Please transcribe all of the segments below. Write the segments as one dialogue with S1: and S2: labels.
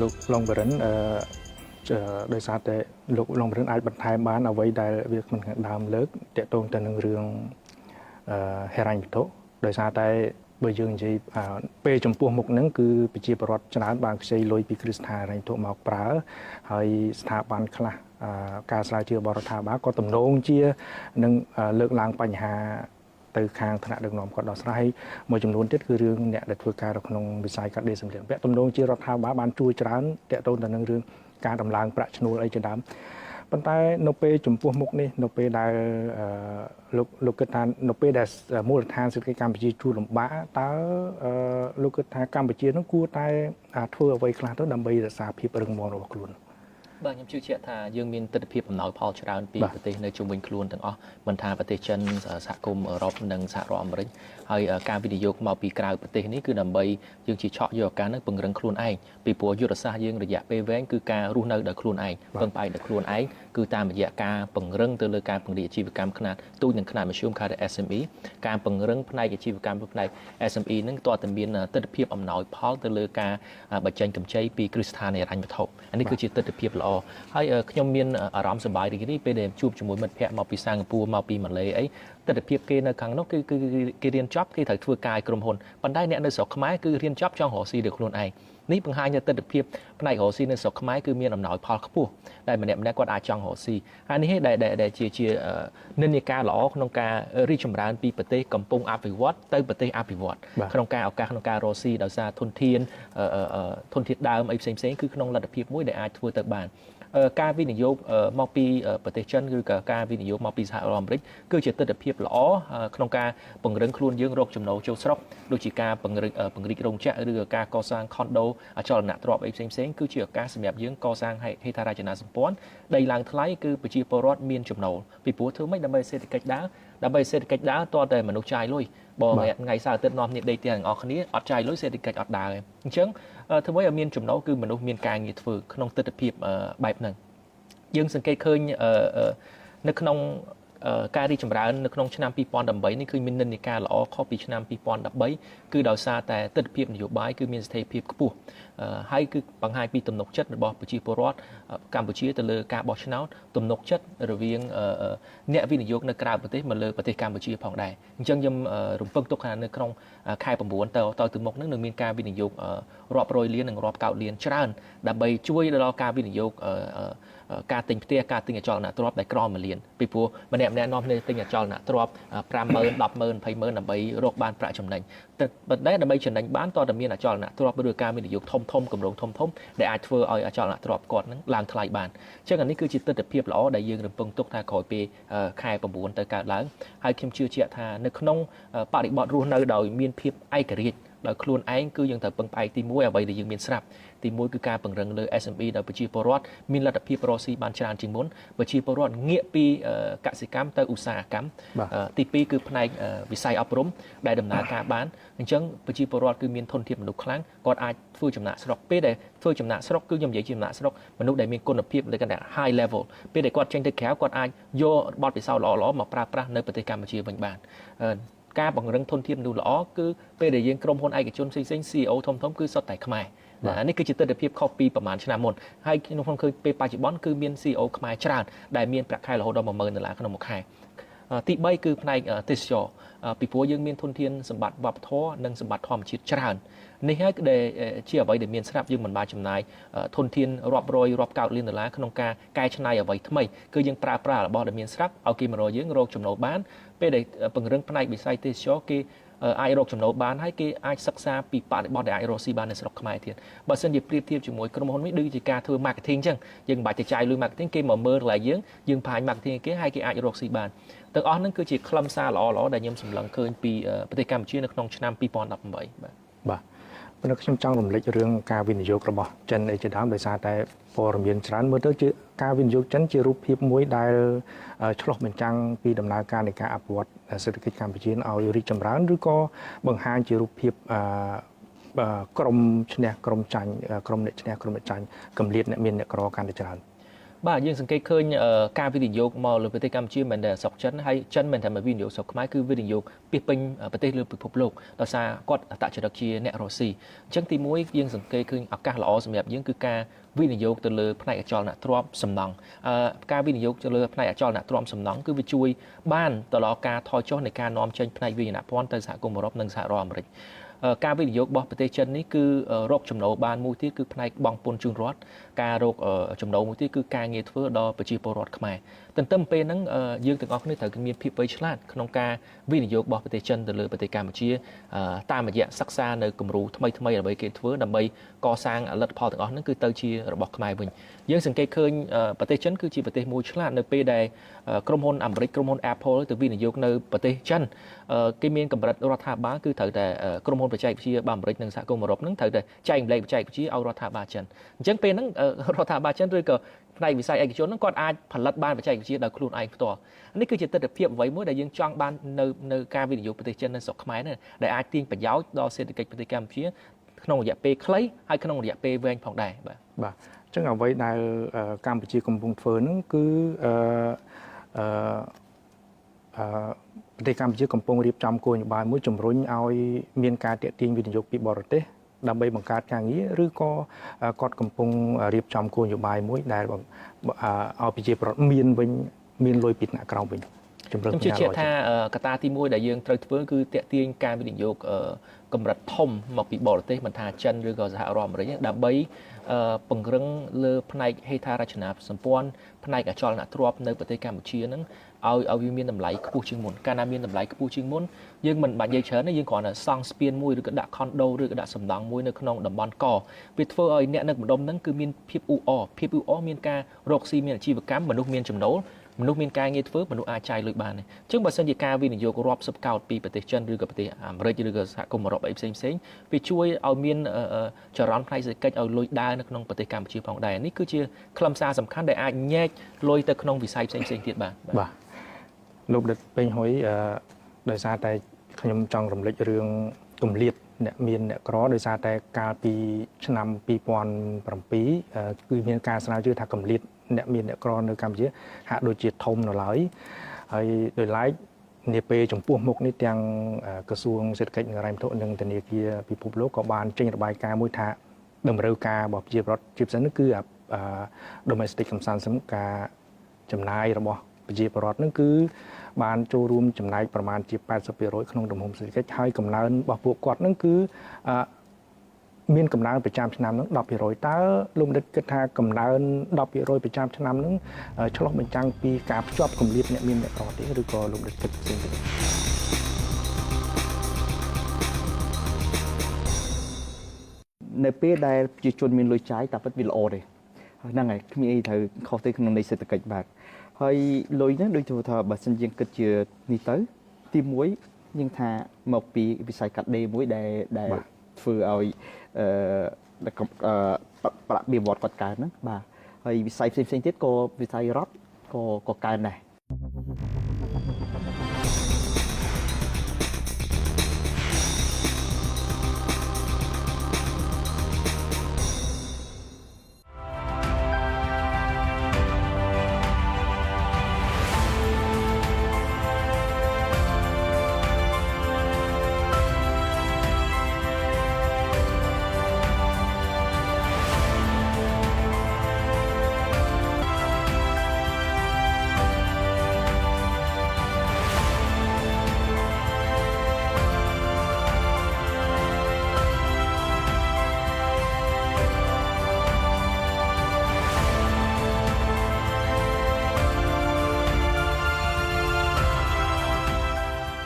S1: លោកឡុងបរិនដោយសារតែលោកឡុងបរិនអាចបន្ថែមបានអ្វីដែលវាមិនដើមលើកតាក់ទងទៅនឹងរឿងហិរញ្ញវត្ថុដោយសារតែបើយើងនិយាយពេលចំពោះមុខហ្នឹងគឺប្រជាពលរដ្ឋច្រើនបានខ្ចីលុយពីគ្រឹះស្ថានហិរញ្ញវត្ថុមកប្រើហើយស្ថាប័នខ្លះការស្រាវជ្រាវបរដ្ឋាភិបាលក៏ទំនងជានឹងលើកឡើងបញ្ហាទៅខាងថ្នាក់ដឹកនាំគាត់ដោះស្រាយមួយចំនួនទៀតគឺរឿងអ្នកដែលធ្វើការនៅក្នុងវិស័យកាត់ដេរសម្លៀកបំពាក់ទំនងជារដ្ឋាភិបាលបានជួយច្រើនតាក់ទងទៅនឹងរឿងការដំឡើងប្រាក់ឈ្នួលអីជាដើមប៉ុន្តែនៅពេលចំពោះមុខនេះនៅពេលដែលលោកគិតថានៅពេលដែលមូលដ្ឋានសេដ្ឋកិច្ចកម្ពុជាជួបលំបាកតើលោកគិតថាកម្ពុជានឹងគួរតែធ្វើអ្វីខ្លះទៅដើម្បីរក្សាភាពរឹងមាំរបស់ខ្លួន
S2: បាទខ្ញុំជឿជាក់ថាយើងមានទស្សនវិជ្ជាអំណោយផលច្រើនពីប្រទេសនៅជុំវិញខ្លួនទាំងអស់មិនថាប្រទេសចិនសហគមន៍អឺរ៉ុបនិងសហរដ្ឋអាមេរិកហើយការវិនិយោគមកពីក្រៅប្រទេសនេះគឺដើម្បីយើងជាឆក់យកឱកាសនេះពង្រឹងខ្លួនឯងពីព្រោះយុទ្ធសាស្ត្រយើងរយៈពេលវែងគឺការរស់នៅដោយខ្លួនឯងពឹងផ្អែកដោយខ្លួនឯងគឺតាមរយៈការពង្រឹងទៅលើការពង្រីកអាជីវកម្មខ្នាតទូចនិងខ្នាតមធ្យមហៅថា SME ការពង្រឹងផ្នែកអាជីវកម្មផ្នែក SME នឹងតើតើមានទស្សនវិជ្ជាអំណោយផលទៅលើការបញ្ចេញកម្ចីពីគ្រឹះស្ថានហិរញ្ញវត្ថុនេះគឺជាទស្សនវិជ្ជាល្អហើយខ្ញុំមានអារម្មណ៍សប្បាយរីករាយពេលដែលជួបជាមួយមិត្តភ័ក្តិមកពីសិង្ហបុរីមកពីម៉ាឡេអីទស្សនវិជ្ជាគេនៅខាងនោះគឺគេរៀនចប់គេត្រូវធ្វើការឲ្យក្រុមហ៊ុនប៉ុន្តែអ្នកនៅស្រុកខ្មែរគឺរៀនចប់ចង់រកស៊ីដោយខ្លួនឯងនេះបង្ហាញទស្សនវិជ្ជាផ្នែករកស៊ីនៅស្រុកខ្មែរគឺមានអំណោយផលខ្ពស់ដែលម្នាក់ៗគាត់អាចចង់រកស៊ីហើយនេះដែលជានិន្នាការល្អក្នុងការរីកចម្រើនពីប្រទេសកំពុងអភិវឌ្ឍទៅប្រទេសអភិវឌ្ឍក្នុងការឱកាសក្នុងការរកស៊ីដោយសារធនធានដើមអីផ្សេងៗគឺក្នុងលទ្ធភាពមួយដែលអាចធ្វើទៅបានការវិនិយោគមកពីប្រទេសចិនឬក៏ការវិនិយោគមកពីសហរដ្ឋអាមេរិកគឺជាទស្សនវិជ្ជាល្អក្នុងការពង្រឹងខ្លួនយើងរកចំណូលចូលស្រុកដូចជាការពង្រីករោងចក្រឬក៏ការកសាងខុនដូអចលនទ្រព្យអីផ្សេងៗគឺជាឱកាសសម្រាប់យើងកសាងហេដ្ឋារចនាសម្ព័ន្ធដីឡើងថ្លៃគឺប្រជាពលរដ្ឋមានចំណូលពីព្រោះធ្វើម៉េចដើម្បីសេដ្ឋកិច្ចដើរតើតែមនុស្សចាយលុយបើថ្ងៃសៅរ៍អាទិត្យនាំគ្នាដេកទាំងអស់គ្នាអត់ចាយលុយសេដ្ឋកិច្ចអត់ដើរទេអញ្ចឹងធ្វើឲ្យមានចំណូលគឺមនុស្សមានការងារធ្វើក្នុងទស្សនវិជ្ជាបែបហ្នឹងយើងសង្កេតឃើញនៅក្នុងការរីកចម្រើននៅក្នុងឆ្នាំ2018នេះគឺមាននិន្នាការល្អខុសពីឆ្នាំ2013គឺដោយសារតែទស្សនវិជ្ជានយោបាយគឺមានស្ថិរភាពខ្ពស់ហើយគឺបង្ហាញពីទំនុកចិត្តរបស់ប្រជាពលរដ្ឋកម្ពុជាទៅលើការបោះឆ្នោតទំនុកចិត្តរវាងអ្នកវិនិយោគនៅក្រៅប្រទេសមកលើប្រទេសកម្ពុជាផងដែរអញ្ចឹងខ្ញុំរំពឹងទុកថានៅក្នុងខែ9ទៅមុខនឹងមានការវិនិយោគរាប់រយលាននិងរាប់កោតលានច្រើនដើម្បីជួយដល់ការវិនិយោគការទិញផ្ទះការទិញអចលនទ្រព្យដែលក្រ1លានពីព្រោះម្នាក់នាំគ្នាទិញអចលនទ្រព្យ50000 100000 20000ដើម្បីរកបានប្រាក់ចំណេញប៉ុន្តែដើម្បីចំណេញបានតើតើមានអចលនទ្រព្យឬការវិនិយោគធំគម្រោងធំដែលអាចធ្វើឲ្យអចលនទ្រព្យគាត់នឹងឡើងថ្លៃបានអញ្ចឹងនេះគឺជាទស្សនវិជ្ជាល្អដែលយើងរំពឹងទុកថាក្រោយពេលខែ9ទៅកើតឡើងហើយខ្ញុំជឿជាក់ថានៅក្នុងបរិបទរស់នៅដោយមានភាពឯករាជ្យដោយខ្លួនឯងគឺយើងត្រូវពឹងផ្អែកទី1អ្វីដែលយើងមានស្រាប់ទី1គឺការពង្រឹងលើ SME ដោយប្រជាពលរដ្ឋមានលទ្ធភាពរកស៊ីបានច្រើនជាងមុនប្រជាពលរដ្ឋងាកពីកសិកម្មទៅឧស្សាហកម្មទី2គឺផ្នែកវិស័យអប់រំដែលដំណើរការបានអញ្ចឹងប្រជាពលរដ្ឋគឺមានធនធានមនុស្សខ្លាំងគាត់អាចធ្វើចំណាក់ស្រុកពេលដែលធ្វើចំណាក់ស្រុកគឺខ្ញុំនិយាយចំណាក់ស្រុកមនុស្សដែលមានគុណភាពលើកណ្ដាល high level ពេលដែលគាត់ចេញទៅក្រៅគាត់អាចយកបទពិសោធន៍ល្អៗមកប្រើប្រាស់នៅប្រទេសកម្ពុជាវិញបានការបង្រឹងធនធានមនុស្សល្អគឺពេលដែលយើងក្រុមហ៊ុនឯកជនផ្សេងៗ CEO ធំគឺសុទ្ធតែខ្មែរនេះគឺជាទស្សនវិជ្ជាខុសពីប្រហែលឆ្នាំមុនហើយខ្ញុំឃើញពេលបច្ចុប្បន្នគឺមាន CEO ខ្មែរច្រើនដែលមានប្រាក់ខែរហូតដល់$10000ក្នុងមួយខែទី3គឺផ្នែកទេសចរពីព្រោះយើងមានធនធានសម្បត្តិវប្បធម៌និងសម្បត្តិធម្មជាតិច្រើននេះហើយដែលជាអ្វីដែលមានស្រាប់យើងមិនបានចំណាយធនធានរាប់រយរាប់កោតលាន$ក្នុងការកែច្នៃអ្វីថ្មីគឺយើងប្រើប្រាស់របស់ដែលមានស្រាប់ឲ្យគេមករកយើងរកចំណូលបានពេលដែលពង្រឹងផ្នែកវិស័យទេសចរគេអាចរកចំណូលបានហើយគេអាចសិក្សាពីបរិបទដែលអាចរកស៊ីបាននៅស្រុកខ្មែរទៀតបើសិនជាប្រៀបធៀបជាមួយក្រុមហ៊ុននេះដូចជាការធ្វើ marketing អញ្ចឹងយើងមិនបាច់ទៅចាយលុយ marketing គេមកមើលកន្លែងយើងបង្ហាញ marketing គេហើយគេអាចរកស៊ីបានទាំងអស់ហ្នឹងគឺជាខ្លឹមសារល្អៗដែលខ្ញុំសម្លឹងឃើញពីប្រទេសកម្ពុជានៅក្នុងឆ្នាំ2018បាទ
S1: ប៉ុន្តែខ្ញុំចង់រំលឹករឿងការវិនិយោគរបស់ចិនឯជាដើមដោយសារតែព័ត៌មានច្រើនមើលទៅជាការវិនិយោគចិនជារូបភាពមួយដែលឆ្លុះបញ្ចាំងពីដំណើរការនៃការអភិវឌ្ឍសេដ្ឋកិច្ចកម្ពុជាឲ្យរីកចម្រើនឬក៏បង្ហាញជារូបភាពក្រុមឈ្នះក្រុមចាញ់ក្រុមអ្នកឈ្នះក្រុមអ្នកចាញ់កម្រិតអ្នកមានអ្នកក្រកាន់តែច្រើន
S2: បាទយើងសង្កេតឃើញការវិនិយោគមកលើប្រទេសកម្ពុជាមិនតែស្រុកចិនហើយចិនមិនតែមកវិនិយោគស្រុកខ្មែរគឺវិនិយោគពីពេញប្រទេសលើពិភពលោកដោយសារគាត់អត្តចរិតជាអ្នករុស្ស៊ីអញ្ចឹងទីមួយយើងសង្កេតឃើញឱកាសល្អសម្រាប់យើងគឺការវិនិយោគទៅលើផ្នែកអចលនទ្រព្យសំណង់ការវិនិយោគទៅលើផ្នែកអចលនទ្រព្យសំណង់គឺវាជួយបានទៅដល់ការថយចុះនៃការនាំចេញផ្នែកវិញ្ញាណភ័ណ្ឌទៅសហគមន៍អឺរ៉ុបនិងសហរដ្ឋអាមេរិកការវិនិយោគរបស់ប្រទេសចិននេះគឺរកចំណូលបានមួយទៀតគឺផ្នែកបង់ពន្ធជូនរដ្ឋការរកចំណូលមួយទៀតគឺការងារធ្វើដល់ប្រជាពលរដ្ឋខ្មែរទន្ទឹមពេលហ្នឹងយើងទាំងអស់គ្នាត្រូវមានភាពវៃឆ្លាតក្នុងការវិនិយោគរបស់ប្រទេសចិនទៅលើប្រទេសកម្ពុជាតាមរយៈសិក្សានៅគំរូថ្មីដើម្បីគេធ្វើដើម្បីកសាងលទ្ធផលទាំងអស់ហ្នឹងគឺទៅជារបស់ខ្មែរវិញយើងសង្កេតឃើញប្រទេសចិនគឺជាប្រទេសមួយឆ្លាតនៅពេលដែលក្រុមហ៊ុនអាមេរិកក្រុមហ៊ុន Apple ទៅវិនិយោគនៅប្រទេសចិនគេមានកម្រិតរដ្ឋាភិបាលគឺត្រូវតែក្រុមហ៊ុនបច្ចេកវិទ្យារបស់អាមេរិកនិងសហគមន៍អឺរ៉ុបហ្នឹងត្រូវតែចែកម្លែកបច្ចេកវិទ្យាឲ្យរដ្ឋាភិបាលចិនអញ្ចឹងពេលហ្នឹងរដ្ឋាភិបាលចិនឬក៏ផ្នែកវិស័យឯកជនហ្នឹងគាត់អាចផលិតបានបច្ចេកវិទ្យាដោយខ្លួនឯងផ្ទាល់នេះគឺជាទស្សនវិជ្ជាអ្វីមួយដែលយើងចង់បាននៅការវិនិយោគប្រទេសចិននៅស្រុកខ្មែរនេះដែលអាចទាញប្រយោជន៍ដល់សេដ្ឋកិច្ចប្រទេសកម្ពុជាក្នុងរយៈពេលខ្លីហើយក្នុងរយៈពេលវែងផងដែរបាទ
S1: បាទអញ្ចឹងអ្វីដែលកម្ពុជាកំពុងធ្វើហ្នឹងគឺប្រទេសកម្ពុជាកំពុងរៀបចំគោលនយោបាយមួយជំរុញឲ្យមានការទាក់ទាញវិនិយោគពីបរទេសដើម្បីបង្កើតការងារឬក៏គាត់កំពុងរៀបចំគោលនយោបាយមួយដែលឲ្យប្រជាពលរដ្ឋមានលុយពីថ្នាក់ក្រោមវិញ
S2: ខ្ញុំជឿជាក់ថាកត្តាទី1ដែលយើងត្រូវធ្វើគឺទាក់ទាញការវិនិយោគកម្រិតធំមកពីបរទេសមិនថាចិនឬក៏សហរដ្ឋអាមេរិកដើម្បីពង្រឹងលើផ្នែកហេដ្ឋារចនាសម្ព័ន្ធផ្នែកអចលនទ្រព្យនៅប្រទេសកម្ពុជាហ្នឹងឲ្យវាមានតម្លៃខ្ពស់ជាងមុនកាលណាមានតម្លៃខ្ពស់ជាងមុនយើងមិនបាច់និយាយច្រើនទេយើងគ្រាន់តែសង់ស្ពានមួយឬក៏ដាក់ខុនដូឬក៏ដាក់សំណង់មួយនៅក្នុងតំបន់កវាធ្វើឲ្យអ្នកនៅម្ដុំហ្នឹងគឺមានភាពអ៊ូអរមានការរកស៊ីមានអាជីវកម្មមនុស្សមានចំណូលមនុស្សមានការងារធ្វើមនុស្សអាចចាយលុយបានទេអញ្ចឹងបើសិនជាការវិនិយោគរាប់សិបកោតពីប្រទេសចិនឬក៏ប្រទេសអាមេរិកឬក៏សហគមន៍អឺរ៉ុបអីផ្សេងវាជួយឲ្យមានចរន្តផ្នែកសេដ្ឋកិច្ចឲ្យលុយដើរនៅក្នុងប្រទេសកម្ពុជាផងដែរនេះគឺជាខ្លឹមសារសំខាន់ដែលអាចញែកលុយទៅក្នុងវិស័យផ្សេងទៀតបាទ
S1: លោកដិតពេញហុយដោយសារតែខ្ញុំចង់រំលឹករឿងគម្លាតអ្នកមានអ្នកក្រដោយសារតែកាលពីឆ្នាំ2007គឺមានការស្រាវជ្រាវថាគម្លាតអ្នកមានអ្នកក្រនៅកម្ពុជាហាក់ដូចជាធំនៅឡើយហើយដោយឡែកនាពេលចំពោះមុខនេះទាំងក្រសួងសេដ្ឋកិច្ចនិងហិរញ្ញវត្ថុនិងធនាគារពិភពលោកក៏បានចេញរបាយការណ៍មួយថាតម្រូវការរបស់ប្រជាពលរដ្ឋជាពិសេសនោះគឺ domestic consumption ការចំណាយរបស់ប្រជាពលរដ្ឋនឹងគឺបានចូលរួមចំណែកប្រមាណជា 80% ក្នុងទំហំសេដ្ឋកិច្ចហើយកំណើនរបស់ពួកគាត់នឹងគឺមានកំណើនប្រចាំឆ្នាំនឹង 10% តើលោកបណ្ឌិតគិតថាកំណើន 10% ប្រចាំឆ្នាំនឹងឆ្លុះបញ្ចាំងពីការភ្ជាប់គម្លាតអ្នកមានអ្នកក្រទេឬក៏លោកបណ្ឌិតគិតផ្សេងទៀត
S3: នៅពេលដែលប្រជាជនមានលុយចាយតែពិតវាល្អទេហ្នឹងហើយគ្មានអីត្រូវខុសទេក្នុងន័យសេដ្ឋកិច្ចបាទហើយលុយហ្នឹងដូចថាបើសិនយើងគិតជានេះទៅទី1យើងថាមកពីវិស័យកាត់ដេរមួយដែលធ្វើឲ្យប្រាក់បៀវត្សគាត់កើនហ្នឹងបាទហើយវិស័យផ្សេងទៀតក៏វិស័យរដ្ឋក៏កើនដែរ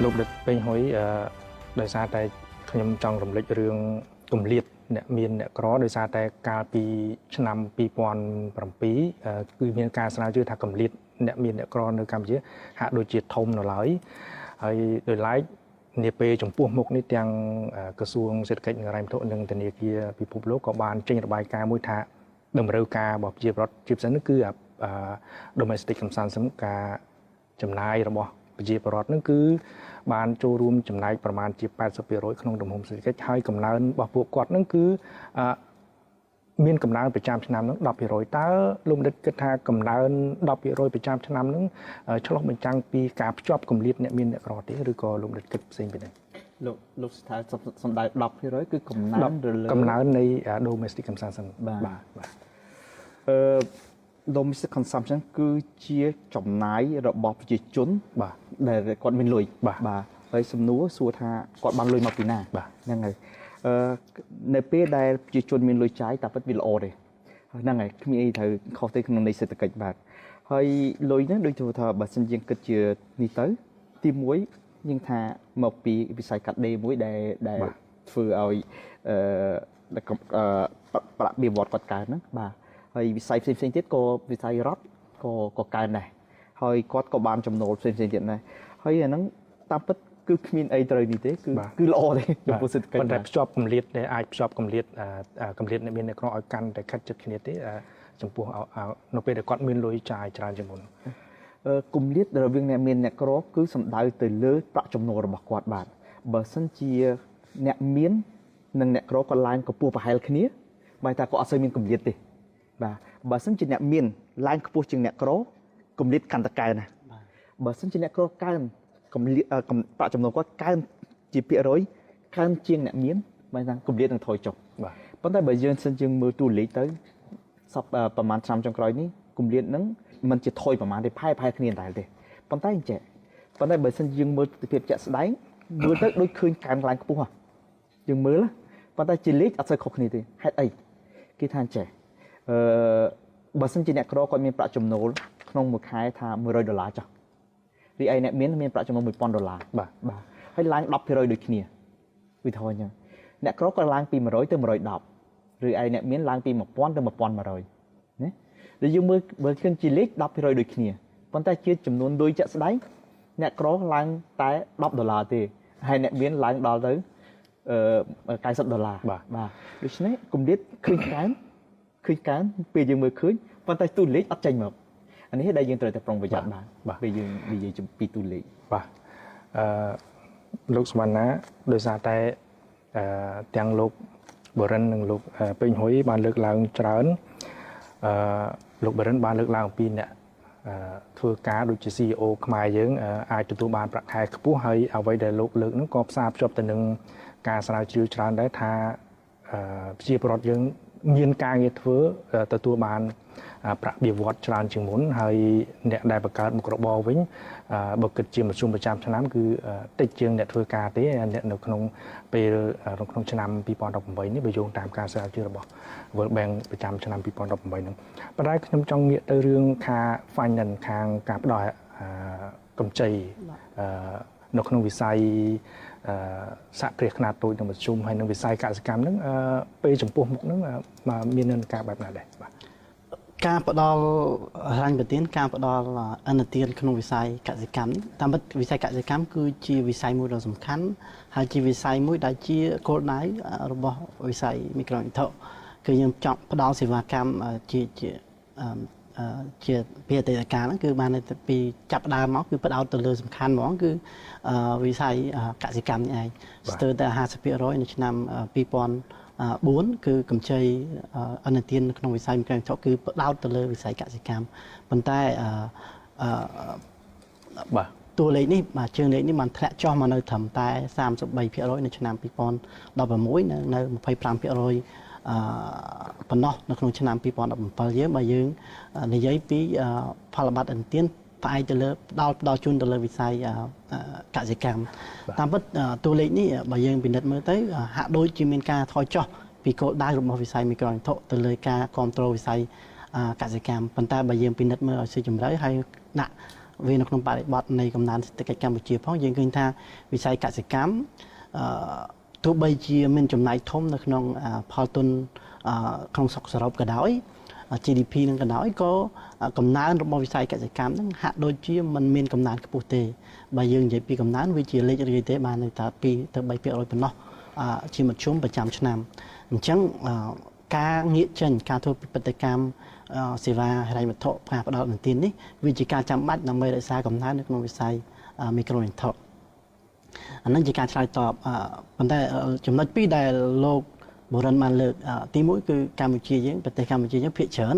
S1: លោកដិតពេញហុយដោយសារតែខ្ញុំចង់រំលឹករឿងគម្លាតអ្នកមានអ្នកក្រដោយសារតែកាលពីឆ្នាំ2007គឺមានការស្រាវជ្រាវថាគម្លាតអ្នកមានអ្នកក្រនៅកម្ពុជាហាក់ដូចជាធំនៅឡើយហើយដោយឡែកនាពេលចំពោះមុខនេះទាំងក្រសួងសេដ្ឋកិច្ចនិងហិរញ្ញវត្ថុនិងធនាគារពិភពលោកក៏បានចេញរបាយការណ៍មួយថាតម្រូវការរបស់ប្រជាពលរដ្ឋជាពិសេសនោះគឺdomestic consumption ការចំណាយរបស់ប្រជាពលរដ្ឋនឹងគឺបានចូលរួមចំណែកប្រមាណជា 80% ក្នុងទំហំសេដ្ឋកិច្ចហើយកំណើនរបស់ពួកគាត់នឹងគឺ មានកំណើនប្រចាំឆ្នាំហ្នឹង10%តើលោកបណ្ឌិតគិតថាកំណើន10%ប្រចាំឆ្នាំហ្នឹងឆ្លុះបញ្ចាំងពីការភ្ជាប់គម្លាតអ្នកមានអ្នកក្រទេឬក៏លោកបណ្ឌិតគិតផ្សេងពីនេះ
S3: លោកស្ថានសំដៅ10%គឺកំណើន
S1: កំណើននៃ domestic consumption បាទ
S3: domestic consumption គឺជាចំណាយរបស់ប្រជាជន
S1: បាទ
S3: ដែលគាត់មានលុយ
S1: បាទ
S3: ហើយសំណួរសួរថាគាត់បានលុយមកពីណាហ្នឹងហើយនៅពេលដែលប្រជាជនមានលុយចាយតែពិតវាល្អទេហ្នឹងហើយគ្មានអីត្រូវខុសទេក្នុងន័យសេដ្ឋកិច្ចបាទហើយលុយហ្នឹងដូចថាបើសិនយើងគិតជានេះទៅទី1យើងថាមកពីវិស័យកាត់ដេរមួយដែលធ្វើឲ្យប្រាក់បៀវត្សគាត់កើនហ្នឹងបាទហើយវិស័យផ្សេងទៀតក៏វិស័យរដ្ឋក៏កើនដែរហើយគាត់ក៏បានចំណូលផ្សេងទៀតដែរហើយអាហ្នឹងតាមពិតគឺគ្មានអីត្រូវនេះទេគឺល្អទេចំពោះសេដ្ឋកិច្ច
S1: ប៉ុន្តែភ្ជាប់គម្លាតដែលអាចភ្ជាប់គម្លាតអ្នកមានអ្នកក្រឲ្យកាន់តែខិតជិតគ្នាទេចំពោះនៅពេលដែលគាត់មានលុយចាយច្រើនជាងមុន
S3: គម្លាតរវាងអ្នកមានអ្នកក្រគឺសំដៅទៅលើប្រាក់ចំណូលរបស់គាត់បាទបើសិនជាអ្នកមាននិងអ្នកក្រគាត់ឡើងកម្ពស់ប្រហែលគ្នាបែរតែគាត់អត់សូវមានគម្លាតទេបាទបើសិនជាអ្នកមានឡើងខ្ពស់ជាងអ្នកក្រគម្លាតកាន់តែកើនណាបើសិនជាអ្នកក្រកើនប្រាក់ចំណូលគាត់កើនជាភាគរយកើនជាងអ្នកមានបែរថាគម្លាតនឹងថយចុះ
S1: បាទ
S3: ប៉ុន្តែបើយើងសិនជាមើលតួលេខទៅប្រហែលឆ្នាំចុងក្រោយនេះគម្លាតនឹងมันជាថយប្រហែលទេផែគ្នាដែរទេប៉ុន្តែអញ្ចឹងប៉ុន្តែបើសិនយើងមើលទស្សនវិជ្ជាជាក់ស្ដែងមើលទៅដូចឃើញកើនឡើងខ្ពស់យើងមើលប៉ុន្តែជាលេខអត់សូវខុសគ្នាទេហេតុអីគេថាអញ្ចឹងបើសិនជាអ្នកក្រគាត់មានប្រាក់ចំណូលក្នុងមួយខែថា$100ចុះរីឯអ្នកមានប្រាក់ចំណូល$1000បាទហើយឡើង10%ដូចគ្នាវាធំអញ្ចឹងអ្នកក្រក៏ឡើងពី100ទៅ110ឬឯអ្នកមានឡើងពី1000ទៅ1100ណាដែលយើងមើលឃើញជាលេខ10%ដូចគ្នាប៉ុន្តែជាចំនួនលុយចាក់ស្ដែងអ្នកក្រឡើងតែ$10ទេហើយអ្នកមានឡើងដល់ទៅ$90បាទដូច្នេះគម្លាតឃើញកើនពេលយើងមើលឃើញប៉ុន្តែតួលេខអត់ចេញមកអានេះដែលយើងត្រូវតែប្រុងប្រយ័ត្នបាទពេលយើងនិយាយចំពីតួលេខ
S1: បាទលោកសវណ្ណាដោយសារតែទាំងលោកបរិននិងលោកពេញហ៊ុយបានលើកឡើងច្រើនលោកបរិនបានលើកឡើងពីអ្នកធ្វើការដូចជា CEO ខ្មែរយើងអាចទទួលបានប្រាក់ខែខ្ពស់ហើយអ្វីដែលលោកលើកនោះក៏ផ្សារភ្ជាប់ទៅនឹងការស្រាវជ្រាវច្រើនដែរថាប្រជាពលរដ្ឋយើងមានការងារធ្វើទទួលបានប្រាក់បៀវត្សច្រើនជាងមុនហើយអ្នកដែលបង្កើតមុខរបរវិញបើគិតជាមធ្យមប្រចាំឆ្នាំគឺតិចជាងអ្នកធ្វើការទេអ្នកនៅក្នុងពេលក្នុងឆ្នាំ2018នេះបើយោងតាមការស្រាវជ្រាវរបស់ World Bank ប្រចាំឆ្នាំ2018ហ្នឹងប៉ុន្តែខ្ញុំចង់ងាកទៅរឿងខាង finance ខាងការផ្ដល់កម្ចីនៅក្នុងវិស័យសហគ្រាសខ្នាតតូចនិងមធ្យមហើយនឹងវិស័យកសិកម្មហ្នឹងពេលចំពោះមុខហ្នឹងមាននិន្នាការបែបណាដែរបាទ
S4: ការផ្ដល់រញ្ញប្រទានការផ្ដល់អនុទានក្នុងវិស័យកសិកម្មតាមពិតវិស័យកសិកម្មគឺជាវិស័យមួយដ៏សំខាន់ហើយជាវិស័យមួយដែលជាគោលដៅរបស់វិស័យមីក្រូហិរញ្ញវត្ថុគឺយើងចង់ផ្ដល់សេវាកម្មជាពីអតីតកាលហ្នឹងគឺបានពីចាប់ដើមមកគឺផ្ដោតទៅលើសំខាន់ហ្មងគឺវិស័យកសិកម្មនេះឯងស្ទើរតែ50%នៅឆ្នាំ2004គឺកម្ចីអនុទានក្នុងវិស័យមីក្រូហិរញ្ញវត្ថុគឺផ្ដោតទៅលើវិស័យកសិកម្មប៉ុន្តែ
S1: បាទ
S4: តួលេខនេះបាទជើងលេខនេះបានធ្លាក់ចុះមកនៅត្រឹមតែ33%នៅឆ្នាំ2016នៅ25%ប៉ុណ្ណោះនៅក្នុងឆ្នាំ2017យើងបើយើងនិយាយពីផលបត្តិអនុទានផ្អែកទៅលើផ្ដល់ជូនទៅលើវិស័យកសិកម្មតាមពិតតួលេខនេះបើយើងពិនិត្យមើលទៅហាក់ដូចជាមានការថយចុះពីគោលដៅរបស់វិស័យមីក្រូហិរញ្ញវត្ថុទៅលើការគ្រប់គ្រងវិស័យកសិកម្មប៉ុន្តែបើយើងពិនិត្យមើលឲ្យស៊ីជម្រៅហើយដាក់វានៅក្នុងបរិបទនៃកំណើនសេដ្ឋកិច្ចកម្ពុជាផងយើងឃើញថាវិស័យកសិកម្មទោះបីជាមានចំណាយធំនៅក្នុងផលទុនក្នុងស្រុកសរុបក៏ដោយ GDP នឹងក៏ដោយក៏កំណើនរបស់វិស័យកសិកម្មហ្នឹងហាក់ដូចជាមិនមានកំណើនខ្ពស់ទេបើយើងនិយាយពីកំណើនវាជាលេខរាយទេបាននៅតែ2ទៅ3%ប៉ុណ្ណោះជាមធ្យមប្រចាំឆ្នាំអញ្ចឹងការងាកចេញការធ្វើបដកម្មសេវាហិរញ្ញវត្ថុការផ្ដល់អនុទាននេះវាជាការចាំបាច់ដើម្បីរក្សាកំណើននៅក្នុងវិស័យមីក្រូហិរញ្ញវត្ថុអានឹងជាការឆ្លើយតបប៉ុន្តែចំណុចពីរដែលលោក បុរិនបានលើកទី1គឺកម្ពុជាយើងប្រទេសកម្ពុជាយើងភាគច្រើន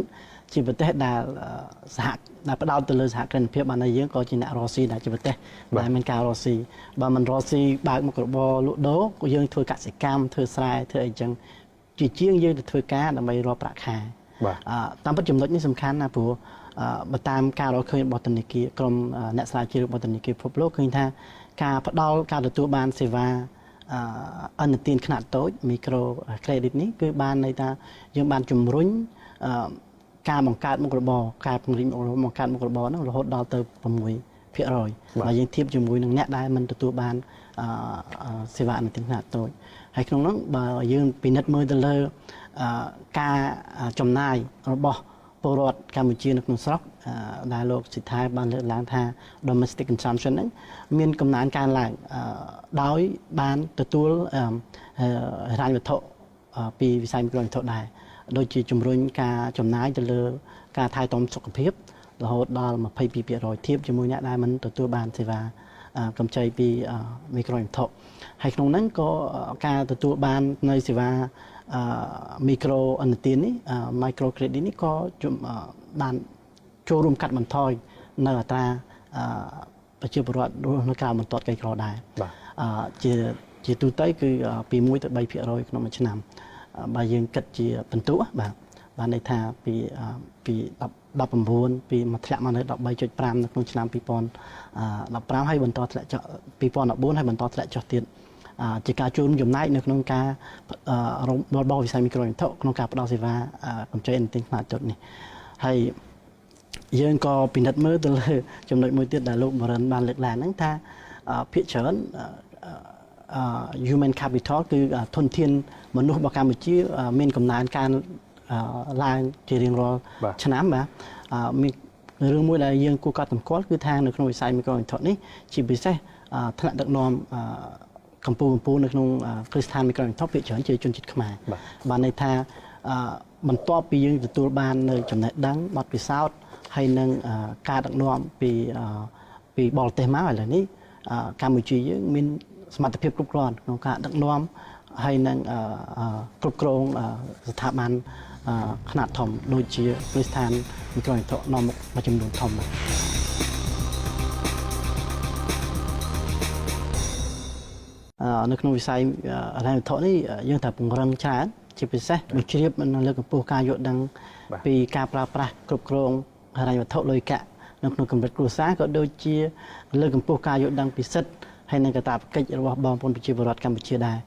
S4: ជាប្រទេសដែលសហដែលផ្ដោតទៅលើសហគ្រិនភាពបានហើយយើងក៏ជាអ្នករស់ស៊ីដែរជាប្រទេសដែលមានការរស់ស៊ីបើមិនរស់ស៊ីបើកមុខរបរលក់ដូរក៏យើងធ្វើកសិកម្មធ្វើស្រែធ្វើអីចឹងជាជាងយើងទៅធ្វើការដើម្បីរកប្រាក់ខែតាមពិតចំណុចនេះសំខាន់ណាព្រោះបើតាមការរកឃើញរបស់ធនាគារក្រុមអ្នកស្រាវជ្រាវរបស់ធនាគារពិភពលោកឃើញថាការផ្ដល់ការទទួលបានសេវាអនុទានខ្នាតតូច micro credit នេះគឺបានន័យថាយើងបានជំរុញការបង្កើតមុខរបរការពង្រីកបង្កើតមុខរបរហ្នឹងរហូតដល់ទៅ6%បើយើងធៀបជាមួយនឹងអ្នកដែលមិនទទួលបានសេវាអនុទានខ្នាតតូចហើយក្នុងនោះបើយើងពិនិត្យមើលទៅលើការចំណាយរបស់ពលរដ្ឋកម្ពុជានៅក្នុងស្រុកដែលលោកសិដ្ឋាបានលើកឡើងថា domestic consumption ហ្នឹងមានកំណើនកើនឡើងដោយបានទទួលហិរញ្ញវត្ថុពីវិស័យមីក្រូហិរញ្ញវត្ថុដែរដូចជាជំរុញការចំណាយទៅលើការថែទាំសុខភាពរហូតដល់22%ធៀបជាមួយអ្នកដែលមិនទទួលបានសេវាកម្ចីពីមីក្រូហិរញ្ញវត្ថុហើយក្នុងហ្នឹងក៏ការទទួលបាននៅសេវាមីក្រូអនុទាននេះ micro credit នេះក៏បានចូលរួមកាត់បន្ថយនៅអត្រាប្រជាពលរដ្ឋរស់នៅក្រៅបន្ទាត់ក្រីក្រដែរជាទូទៅគឺពី1ទៅ3%ក្នុងមួយឆ្នាំបើយើងគិតជាពិន្ទុបានន័យថាពី19ពីមកធ្លាក់មកនៅ 13.5 នៅក្នុងឆ្នាំ2015ហើយបន្តធ្លាក់ចុះ2014ហើយបន្តធ្លាក់ចុះទៀតជាការចូលរួមចំណែកនៅក្នុងការរបស់វិស័យមីក្រូហិរញ្ញវត្ថុក្នុងការផ្ដល់សេវាកម្ចីអនុទានខ្នាតតូចនេះហើយយើងក៏ពិនិត្យមើលទៅលើចំណុចមួយទៀតដែលលោកបរិនបានលើកឡើងហ្នឹងថាភាគច្រើនhuman capital គឺធនធានមនុស្សរបស់កម្ពុជាមានកំណើនកើនឡើងជារៀងរាល់ឆ្នាំបាទមានរឿងមួយដែលយើងគួរកត់សម្គាល់គឺថានៅក្នុងវិស័យមីក្រូហិរញ្ញវត្ថុនេះជាពិសេសថ្នាក់ដឹកនាំកម្ពុជានៅក្នុងគ្រឹះស្ថានមីក្រូហិរញ្ញវត្ថុភាគច្រើនជាជនជាតិខ្មែរបានន័យថាបន្ទាប់ពីយើងទទួលបាននៅចំណេះដឹងបទពិសោធន៍ហើយនឹងការដឹកនាំពីបរទេសមកឥឡូវនេះកម្ពុជាយើងមានសមត្ថភាពគ្រប់គ្រាន់ក្នុងការដឹកនាំហើយនឹងគ្រប់គ្រងស្ថាប័នខ្នាតធំដូចជាគ្រឹះស្ថានមីក្រូហិរញ្ញវត្ថុនាំមុខមួយចំនួនធំនៅក្នុងវិស័យហិរញ្ញវត្ថុនេះយើងត្រូវពង្រឹងច្រើនជាពិសេសដូចជ្រាបលើកកម្ពស់ការយល់ដឹងពីការប្រើប្រាស់គ្រប់គ្រងហិរញ្ញវត្ថុលុយកាក់នៅក្នុងកម្រិតគ្រួសារក៏ដូចជាលើកកម្ពស់ការយល់ដឹងពីសិទ្ធិហើយនិងកាតព្វកិច្ចរបស់បងប្អូនប្រជាពលរដ្ឋកម្ពុជាដែរ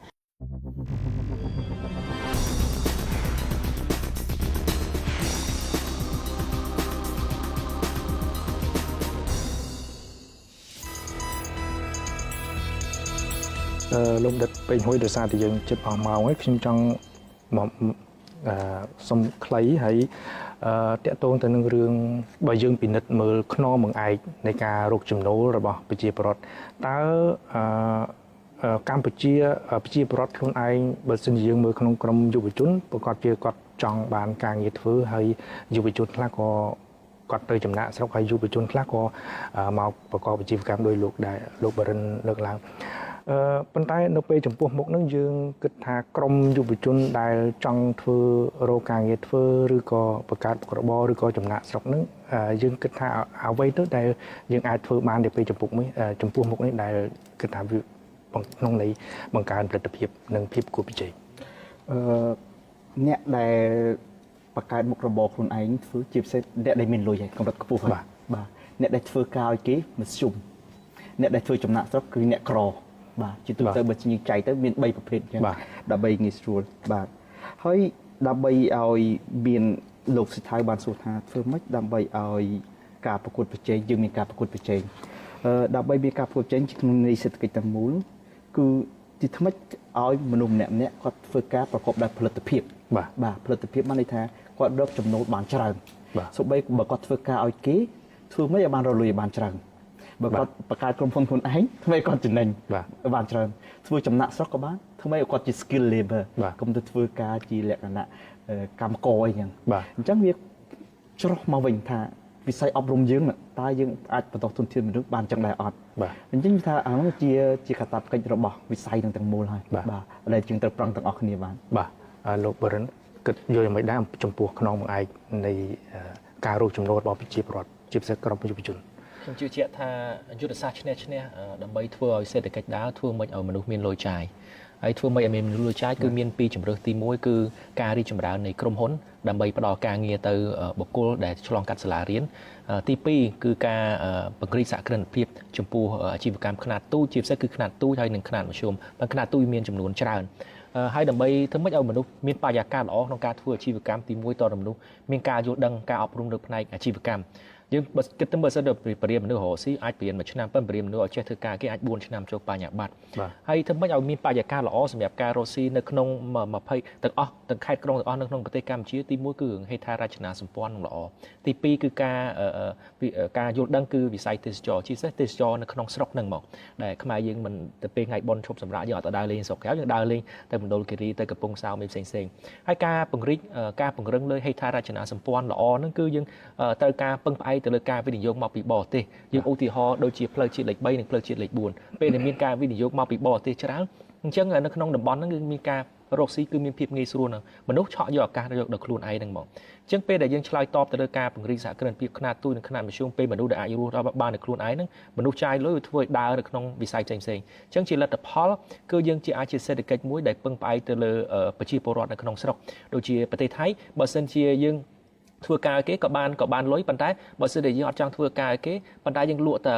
S1: លោកដិតពេញហួយដោយសារតែយើងជិតអស់ម៉ោងហើយខ្ញុំចង់មកសុំខ្លីហើយតាក់ទងទៅនឹងរឿងបើយើងពិនិត្យមើលខ្នងបង្អែកនៃការរកចំណូលរបស់ប្រជាពលរដ្ឋតើកម្ពុជាប្រជាពលរដ្ឋខ្លួនឯងបើសិនជាយើងមើលក្នុងក្រុមយុវជនប្រកាសជាគាត់ចង់បានការងារធ្វើហើយយុវជនខ្លះក៏គាត់ទៅចំណាក់ស្រុកហើយយុវជនខ្លះក៏មកប្រកបអាជីវកម្មដោយលោកដែរលោកបរិនលើកឡើងប៉ុន្តែនៅពេលចំពោះមុខនឹងយើងគិតថាក្រមយុវជនដែលចង់ធ្វើរកការងារធ្វើឬក៏បង្កើតមុខរបរឬក៏ចំណាក់ស្រុកនឹងយើងគិតថាអ្វីទៅដែលយើងអាចធ្វើបានទៅពេលចំពោះមុខនេះដែលគិតថាក្នុងន័យបង្កើនផលិតភាពនិងភាពគួរប្រជែង
S3: អ្នកដែលបង្កើតមុខរបរខ្លួនឯងធ្វើជាពិសេសអ្នកដែលមានលុយហើយកម្រិតខ្ពស់ហើយបាទអ្នកដែលធ្វើការឲ្យគេមធ្យមអ្នកដែលធ្វើចំណាក់ស្រុកគឺអ្នកក្របាទជាទូទៅបើជាចែកទៅមាន3ប្រភេទអញ្ចឹងដើម្បីងាយស្រួលបាទហើយដើម្បីឲ្យមានលោកសិដ្ឋាបានសួរថាធ្វើម៉េចដើម្បីឲ្យការប្រកួតប្រជែងយើងមានការប្រកួតប្រជែងដើម្បីមានការប្រកួតប្រជែងក្នុងន័យសេដ្ឋកិច្ចទាំងមូលគឺទីថ្មិចឲ្យមនុស្សម្នាក់គាត់ធ្វើការប្រកបដោយផលិតភាពបាទផលិតភាពបានន័យថាគាត់រកចំណូលបានច្រើនសូម្បីបើគាត់ធ្វើការឲ្យគេធ្វើម៉េចឲ្យបានរលួយបានច្រើនបើគាត់បង្កើតក្រុមហ៊ុនខ្លួនឯងធ្វើឲ្យគាត់ចំណេញបានច្រើនធ្វើចំណាក់ស្រុកក៏បានធ្វើឲ្យគាត់ជា skill labor កុំទៅធ្វើការជាលក្ខណៈកម្មករអីចឹងអញ្ចឹងវាច្រោះមកវិញថាវិស័យអប់រំយើងតើយើងអាចបន្តទុនធានមនុស្សបានចឹងដែរអត់អញ្ចឹងថាអានោះជាកាតព្វកិច្ចរបស់វិស័យទាំងមូលហើយបាទដែលយើងត្រូវប្រឹងទាំងអស់គ្នាបាន
S1: លោកបរិនគិតយល់យ៉ាងម៉េចដែរចំពោះខ្នងបង្អែកនៃការរួមចំណូលរបស់ប្រជាពលរដ្ឋជាពិសេសក្រុមយុវជន
S2: ខ្ញុំជឿជាក់ថាយុទ្ធសាស្ត្រឈ្នះឈ្នះដើម្បីធ្វើឲ្យសេដ្ឋកិច្ចដើរធ្វើមិនឲ្យមនុស្សមានលុយចាយហើយធ្វើមិនឲ្យមានមនុស្សលុយចាយគឺមានពីរជំរើសទី1គឺការរីកចម្រើននៃក្រុមហ៊ុនដើម្បីផ្ដល់ការងារទៅបុគ្គលដែលឆ្លងកាត់សាលារៀនទី2គឺការពង្រីកសហគ្រិនភាពចំពោះអាជីវកម្មខ្នាតទូចជាពិសេសគឺខ្នាតទូចហើយនិងខ្នាតមធ្យមបើខ្នាតទូចមានចំនួនច្រើនហើយដើម្បីធ្វើម៉េចឲ្យមនុស្សមានបរិយាកាសល្អក្នុងការធ្វើអាជីវកម្មទី1តទៅមនុស្សមានការយល់ដឹងការអប់រំនៅផ្នែកអាជីវកម្មយើងបើគិតទៅមើលសិនទៅបរិយាមនុស្សរស់ស៊ីអាចបរៀន1ឆ្នាំប៉ុន្តែបរិយាមនុស្សឲ្យចេះធ្វើការគេអាច4ឆ្នាំចូលបញ្ញាបត្រហើយធ្វើម៉េចឲ្យមានបរិយាកាសល្អសម្រាប់ការរស់ស៊ីនៅក្នុង20ទាំងអស់ទាំងខេត្តក្រុងទាំងអស់នៅក្នុងប្រទេសកម្ពុជាទី1គឺហេដ្ឋារចនាសម្ព័ន្ធល្អទី2គឺការយល់ដឹងគឺវិស័យទេសចរជាពិសេសទេសចរនៅក្នុងស្រុកហ្នឹងមកដែលខ្មែរយើងមិនទៅពេលថ្ងៃបុណ្យឈប់សម្រាកយើងអត់ទៅដើរលេងស្រុកក្រៅយើងដើរលេងទៅមណ្ឌលគិរីទៅកំពង់សោមផ្សេងហើយការពង្រីកការពង្រឹងលើហេដ្ឋារចនាសម្ព័ន្ធល្អហ្នឹងគឺយើងត្រូវការពឹងផ្អែកទៅលើការវិនិយោគមកពីបរទេសយើងឧទាហរណ៍ដូចជាផ្លូវជាតិលេខ3និងផ្លូវជាតិលេខ4ពេលដែលមានការវិនិយោគមកពីបរទេសច្រើនអញ្ចឹងនៅក្នុងតំបន់ហ្នឹងគឺមានការរកស៊ីគឺមានភាពងាយស្រួលហ្នឹងមនុស្សឆក់យកឱកាសយកដល់ខ្លួនឯងហ្នឹងមកអញ្ចឹងពេលដែលយើងឆ្លើយតបទៅលើការពង្រីកសហគ្រិនភាពខ្នាតទូចនិងខ្នាតមធ្យមពេលមនុស្សដែលអាចរស់បាននៅខ្លួនឯងហ្នឹងមនុស្សចាយលុយធ្វើឲ្យដើរនៅក្នុងវិស័យផ្សេងៗអញ្ចឹងជាលទ្ធផលគឺយើងអាចជាសេដ្ឋកិច្ចមួយដែលពឹងផ្អែកទៅលើប្រជាពលរដ្ឋនៅក្នុងស្រុកដូចជាប្រទេសថៃបើសិនជាយើងធ្វើការឲ្យគេក៏បានលុយប៉ុន្តែបើសិនតែយើងអត់ចង់ធ្វើការឲ្យគេប៉ុន្តែយើងលក់តែ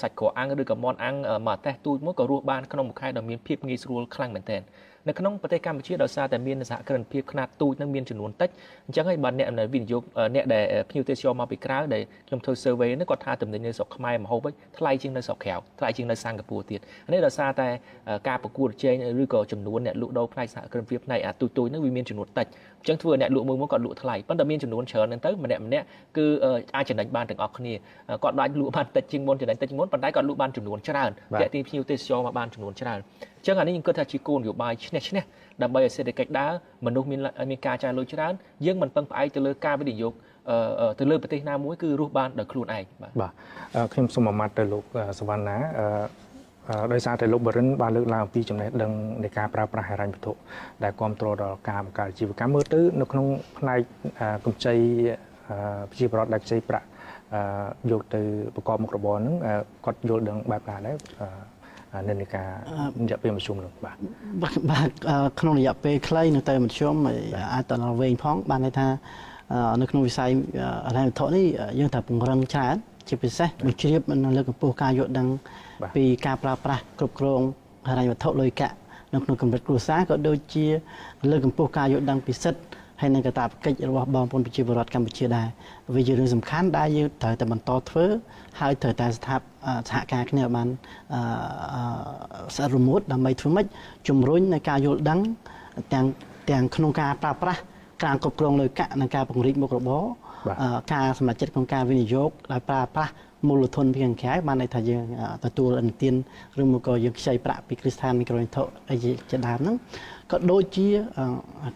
S2: សាច់ក្រអាំងឬក៏មាន់អាំងមួយតេះទូចមួយក៏រស់បានក្នុងមួយខែដ៏មានភាពងាយស្រួលខ្លាំងមែនទែននៅក្នុងប្រទេសកម្ពុជាដោយសារតែមានសហគ្រិនភាពខ្នាតទូចនឹងមានចំនួនតិចអញ្ចឹងហើយបើអ្នកវិនិយោគអ្នកដែលភ្ញៀវទេសចរមកពីក្រៅដែលខ្ញុំធ្វើ survey នេះគាត់ថាតំណែងនៅស្រុកខ្មែរមហូបវិញថ្លៃជាងនៅស្រុកក្រៅថ្លៃជាងនៅសិង្ហបុរីទៀតនេះដោយសារតែការប្រកួតប្រជែងឬក៏ចំនួនអ្នកលក់ដូរផ្នែកសហគ្រិនភាពផ្នែកទូចហ្នឹងវាមានចំនួនតិចអញ្ចឹងធ្វើអ្នកលក់មួយគាត់លក់ថ្លៃប៉ុន្តែមានចំនួនច្រើនហ្នឹងទៅម្នាក់គឺអាចចំណេញបានទាំងអស់គ្នាគាត់អាចលក់បានតិចជាងមុនចំណេញតិចជាងមុនប៉ុន្តែគាត់លក់បានចំនួនច្រើនតែទីភ្ញៀវទេសចរមកបានចំនួនច្រើនអញ្ចឹងអានេះខ្ញុំគិតថាជាគោលនយោបាយឈ្នះដើម្បីឲ្យសេដ្ឋកិច្ចដើរមនុស្សមានការចាយលុយច្រើនយើងមិនពឹងផ្អែកទៅលើការវិនិយោគទៅលើប្រទេសណាមួយគឺរស់បានដោយខ្លួនឯង
S1: បាទខ្ញុំសូមអាម៉ាត់ទៅលោកសវណ្ណាដោយសារតែលោកបរិនបានលើកឡើងពីចំណេះដឹងនៃការប្រើប្រាស់ហិរញ្ញវត្ថុដែលគ្រប់គ្រងដល់ការបង្កើតអាជីវកម្មមើលទៅនៅក្នុងផ្នែកកម្ចីប្រជាពលរដ្ឋដែលខ្ចីប្រាក់យកទៅប្រកបមុខរបរហ្នឹងគាត់យល់ដឹងបែបណាដែរនៅនៃការរយៈពេលមធ្យមនោះ
S4: បាទក្នុងរយៈពេលខ្លីនៅតែមធ្យមអាចដល់វែងផងបានន័យថានៅក្នុងវិស័យហិរញ្ញវត្ថុនេះយើងត្រូវពង្រឹងច្រើនជាពិសេសបញ្ជ្រាបនិងលើកកម្ពស់ការយល់ដឹងពីការប្រើប្រាស់គ្រប់គ្រងហិរញ្ញវត្ថុលុយកាក់នៅក្នុងកម្រិតគ្រួសារក៏ដូចជាលើកកម្ពស់ការយល់ដឹងពីសិទ្ធិហើយនឹងកាតព្វកិច្ចរបស់បងប្អូនប្រជាពលរដ្ឋកម្ពុជាដែរវាជារឿងសំខាន់ដែលយើងត្រូវតែបន្តធ្វើហើយត្រូវតែសហការគ្នាបានសរុបមកដើម្បីធ្វើម៉េចជំរុញនៃការយល់ដឹងទាំងក្នុងការប្រើប្រាស់ការគ្រប់គ្រងលុយកាក់និងការពង្រីកមុខរបរការសម្រេចចិត្តក្នុងការវិនិយោគដោយប្រើប្រាស់មូលធនពីខាងក្រៅបានន័យថាយើងទទួលឥណទានឬមកក៏យើងខ្ចីប្រាក់ពីគ្រឹះស្ថានមីក្រូហិរញ្ញវត្ថុអីជាដើមហ្នឹងក៏ដូចជា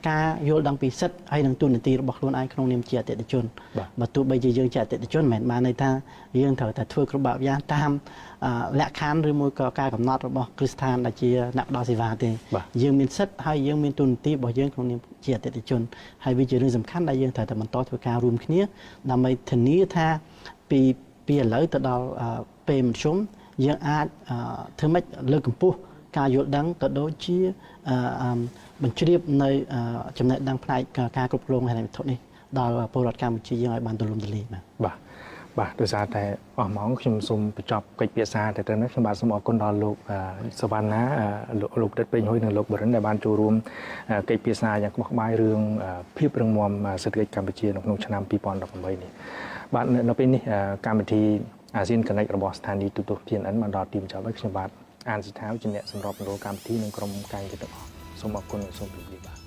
S4: ការយល់ដឹងពីសិទ្ធិហើយនឹងទូនាទីរបស់ខ្លួនឯងក្នុងនាមជាអតិថិជនបើទោះបីជាយើងជាអតិថិជនមិនមែនបានន័យថាយើងត្រូវតែធ្វើគ្រប់បែបយ៉ាងតាមលក្ខខណ្ឌឬមួយក៏ការកំណត់របស់គ្រឹះស្ថានដែលជាអ្នកផ្ដល់សេវាទេយើងមានសិទ្ធិហើយយើងមានទូនាទីរបស់យើងក្នុងនាមជាអតិថិជនហើយវាជារឿងសំខាន់ដែលយើងត្រូវតែបន្តធ្វើការរួមគ្នាដើម្បីធានាថាពីឥឡូវទៅដល់ពេលមធ្យមយើងអាចធ្វើម៉េចលើកកម្ពស់ការយល់ដឹងក៏ដូចជាបញ្ជ្រាបនៅចំណេះដឹងផ្នែកការគ្រប់គ្រងហិរញ្ញវត្ថុនេះដល់ពលរដ្ឋកម្ពុជាយើងឲ្យបានទូលំទូលាយ
S1: បាទដោយសារតែអស់ម៉ោងខ្ញុំសូមបញ្ចប់កិច្ចពិសាទៅនេះខ្ញុំបាទសូមអរគុណដល់លោកសវណ្ណាលោកដិតពេញហុយនិងលោកបរិនដែលបានចូលរួមកិច្ចពិសាយ៉ាងក្បោះក្បាយរឿងភាពរឹងមាំសេដ្ឋកិច្ចកម្ពុជានៅក្នុងឆ្នាំ2018នេះបាទនៅពេលនេះកម្មវិធីអាស៊ាន Connect របស់ស្ថានីយ៍ទូរទស្សន៍ PNN បានដល់ទីបញ្ចប់ហើយខ្ញុំបាទអានសិដ្ឋាវជាអ្នកសម្របសម្រួលកម្មវិធីនិងក្រុមការងារទាំងអស់សូមអរគុណនិងសូមជម្រាបលា